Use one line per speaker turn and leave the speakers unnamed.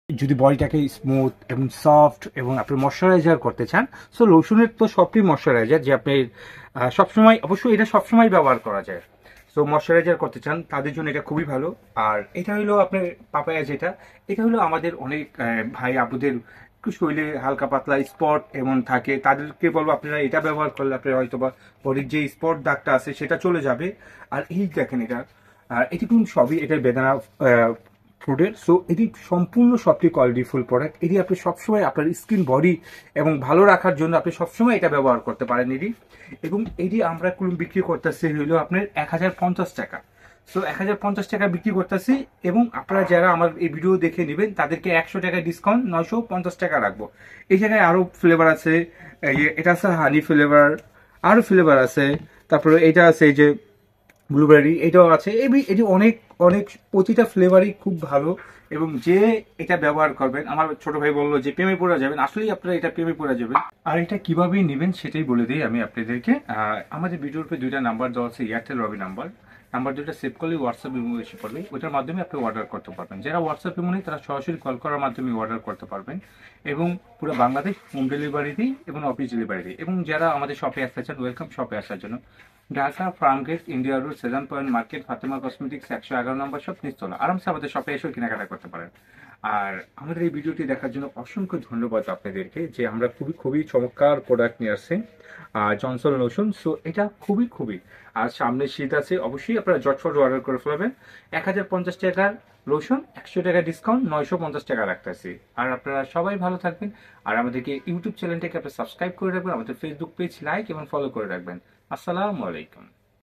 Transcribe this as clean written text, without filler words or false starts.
যদি বডিটাকে স্মুথ এবং সফট এবং আপনি ময়শ্চারাইজার করতে চান, সো লোশনের তো সবটি ময়শ্চারাইজার যে আপনি সবসময়, অবশ্যই এটা সবসময় ব্যবহার করা যায়। সো ময়শ্চারাইজার করতে চান তাদের জন্য এটা খুবই ভালো। আর এটা হলো আপনার পাপায়া, যেটা এটা হলো আমাদের অনেক ভাই আপুদের একটু শরীরে হালকা পাতলা স্পট এমন থাকে, তাদেরকে বলবো আপনারা এটা ব্যবহার করলে আপনার হয়তো বা বডির যে স্পট দাগটা আছে সেটা চলে যাবে। আর এই দেখেন এটা, এটি কিন্তু সবই এটার বেদানা ফ্রুটের। সো এটি সম্পূর্ণ সবটি কোয়ালিটিফুল প্রোডাক্ট। এটি আপনি সবসময় আপনার স্কিন বডি এবং ভালো রাখার জন্য আপনি সবসময় এটা ব্যবহার করতে পারেন এটি। এবং এটি আমরা বিক্রি করতেছি হইলো আপনার 1050 টাকা। সো 1050 টাকা বিক্রি করতেছি, এবং আপনারা যারা আমার এই ভিডিও দেখে নেবেন তাদেরকে 100 টাকা ডিসকাউন্ট 950 টাকা রাখবো। এই জায়গায় আরও ফ্লেভার আছে, এটা আছে হানি ফ্লেভার, আরও ফ্লেভার আছে, তারপরে এটা আছে এই যে ব্লুবেরি, এটাও আছে। এটি অনেক অনেক প্রতিটা ফ্লেভারই খুব ভালো, এবং যে এটা ব্যবহার করবেন, আমার ছোট ভাই বললো যে প্রেমে পড়ে যাবেন, আসলেই আপনারা এটা প্রেমে পড়ে যাবেন। আর এটা কিভাবে নেবেন সেটাই বলে দিই আমি আপনাদেরকে। আমাদের ভিডিওর উপরে দুইটা নাম্বার দেওয়া আছে, এয়ারটেল রবি নাম্বার। নাম্বার দুটো সেভ করলে হোয়াটসঅ্যাপ ইমো এসে পড়বে, ওইটার মাধ্যমে আপনি অর্ডার করতে পারবেন। যারা হোয়াটসঅ্যাপ ইমো নেই তারা সরাসরি কল করার মাধ্যমে অর্ডার করতে পারবেন, এবং পুরো বাংলাদেশ হোম ডেলিভারি দিই এবং অফিস ডেলিভারি দিই। এবং যারা আমাদের শপে আসতে চান, ওয়েলকাম শপে আসার জন্য। Dhaka Farmgate, India road, Shezan point market, Fatema cosmetics 111 নম্বর শপ, নিচতলা। আরামসে আমাদের শপে এসেও কেনাকাটা করতে পারেন। আর আমাদের এই ভিডিওটি দেখার জন্য অসংখ্য ধন্যবাদ আপনাদেরকে, যে আমরা খুবই খুবই চমৎকার প্রোডাক্ট নিয়ে আসছি জনসন লোশন। সো এটা খুবই খুবই, আর সামনে শীত আছে, অবশ্যই আপনারা ঝটফট অর্ডার করে ফেলবেন। 1050 টাকার লোশন 100 টাকা ডিসকাউন্ট 950 টাকা রাখতেছি। আর আপনারা সবাই ভালো থাকবেন। আর আমাদেরকে ইউটিউব চ্যানেলটাকে আপনারা সাবস্ক্রাইব করে রাখবেন, আমাদের ফেসবুক পেজ লাইক এবং ফলো করে রাখবেন। আসসালামু আলাইকুম।